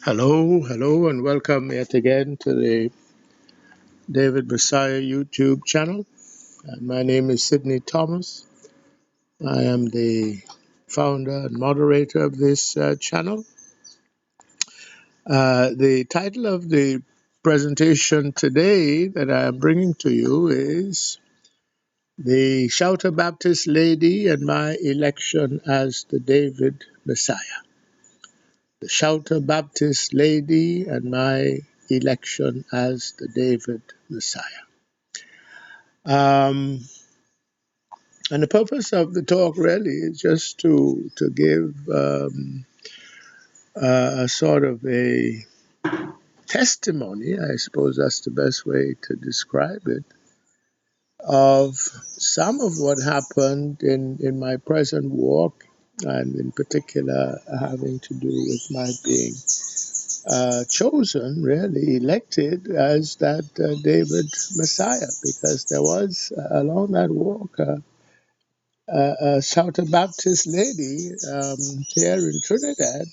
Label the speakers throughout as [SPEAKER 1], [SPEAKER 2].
[SPEAKER 1] Hello, and welcome yet again to the David Messiah YouTube channel. My name is Sidney Thomas. I am the founder and moderator of this channel. The title of the presentation today that I am bringing to you is The Shouter Baptist Lady and My Election as the David Messiah. The Shouter Baptist Lady and My Election as the David Messiah. And the purpose of the talk really is just to give a sort of a testimony, I suppose that's the best way to describe it, of some of what happened in my present walk, and in particular having to do with my being chosen, really elected as that David Messiah, because there was along that walk a Shouter Baptist lady here in Trinidad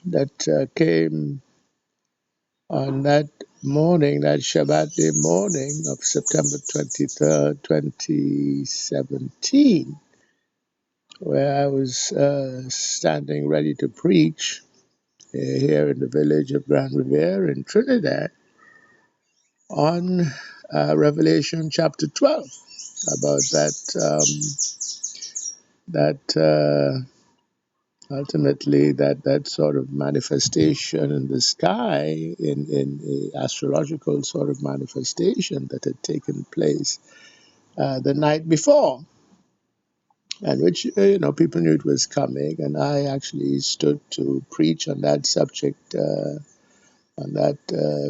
[SPEAKER 1] that came on that morning, that Shabbat day morning of September 23rd, 2017, where I was standing ready to preach here in the village of Grand Riviere in Trinidad on Revelation chapter 12, about that ultimately that sort of manifestation in the sky, in astrological sort of manifestation that had taken place the night before, and which people knew it was coming, and I actually stood to preach on that subject on that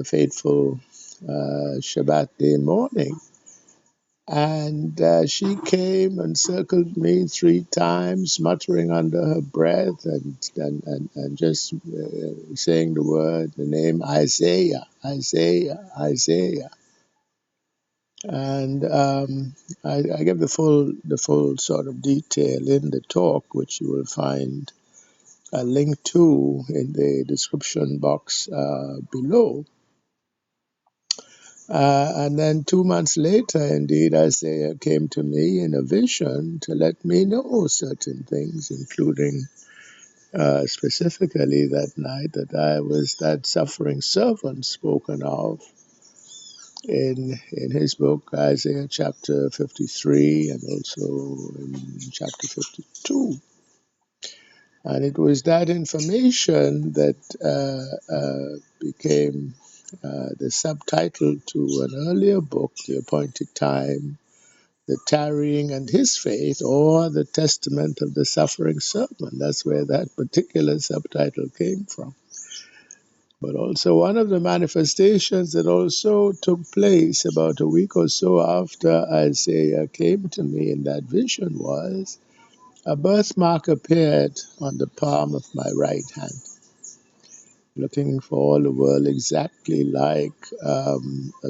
[SPEAKER 1] fateful Shabbat day morning. And she came and circled me 3 times, muttering under her breath and just saying the name Isaiah, Isaiah, Isaiah. And I give the full sort of detail in the talk, which you will find a link to in the description box below. And then 2 months later, indeed, Isaiah came to me in a vision to let me know certain things, including specifically that night that I was that suffering servant spoken of in his book, Isaiah chapter 53 and also in chapter 52. And it was that information that became the subtitle to an earlier book, The Appointed Time, The Tarrying and His Faith, or The Testament of the Suffering Servant. That's where that particular subtitle came from. But also one of the manifestations that also took place about a week or so after Isaiah came to me in that vision was a birthmark appeared on the palm of my right hand, looking for all the world exactly like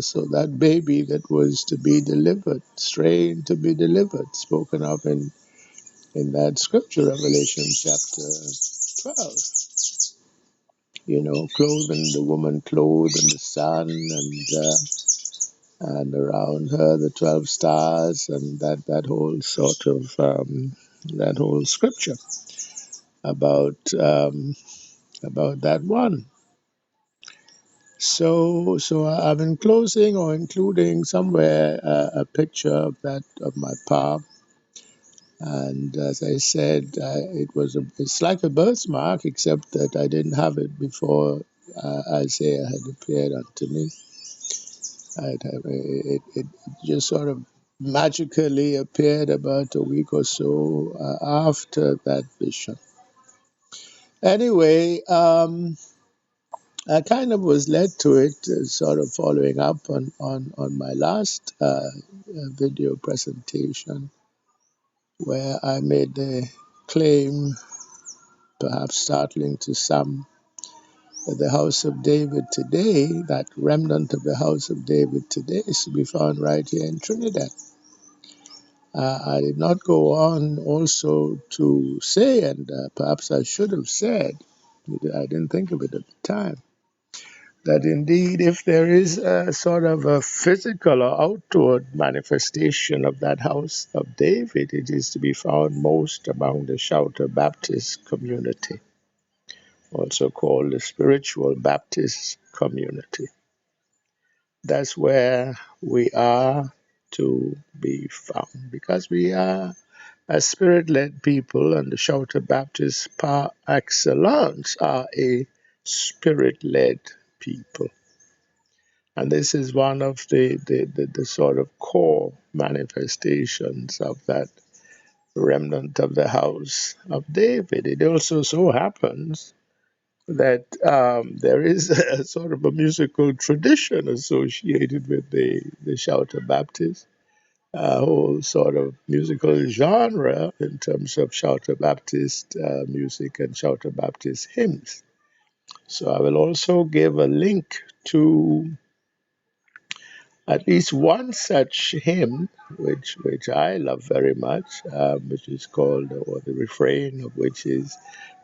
[SPEAKER 1] so that baby that was to be delivered, strain to be delivered, spoken of in that scripture, Revelation chapter 12. Clothing the woman clothed in the sun, and around her the 12 stars, and that whole sort of that whole scripture about that one. So I've been closing or including somewhere a picture of my palm, and as I said, it's like a birthmark, except that I didn't have it before Isaiah had appeared unto me. It just sort of magically appeared about a week or so after that vision. Anyway, I kind of was led to it, sort of following up on my last video presentation, where I made the claim, perhaps startling to some, that the house of David today, that remnant of the house of David today, is to be found right here in Trinidad. I did not go on also to say, and perhaps I should have said, I didn't think of it at the time. That indeed, if there is a sort of a physical or outward manifestation of that house of David, it is to be found most among the Shouter Baptist community, also called the Spiritual Baptist community. That's where we are to be found, because we are a spirit-led people, and the Shouter Baptists par excellence are a spirit-led people. And this is one of the sort of core manifestations of that remnant of the house of David. It also so happens that there is a sort of a musical tradition associated with the Shouter Baptist, a whole sort of musical genre in terms of Shouter Baptist music and Shouter Baptist hymns. So I will also give a link to at least one such hymn, which I love very much, which is called, or the refrain of which is,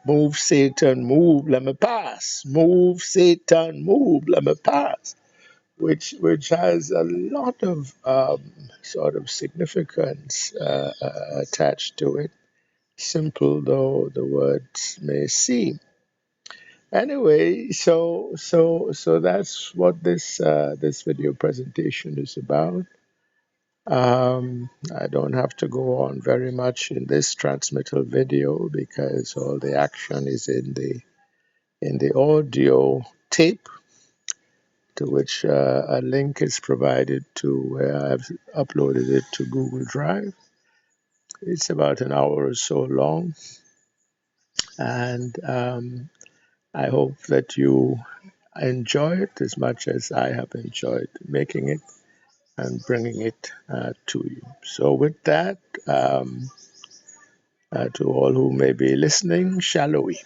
[SPEAKER 1] "Move, Satan, move, let me pass. Move, Satan, move, let me pass," which has a lot of sort of significance attached to it, simple though the words may seem. Anyway, so that's what this video presentation is about. I don't have to go on very much in this transmittal video because all the action is in the audio tape, to which a link is provided to where I've uploaded it to Google Drive. It's about an hour or so long, and I hope that you enjoy it as much as I have enjoyed making it and bringing it to you. So with that, to all who may be listening, shalom.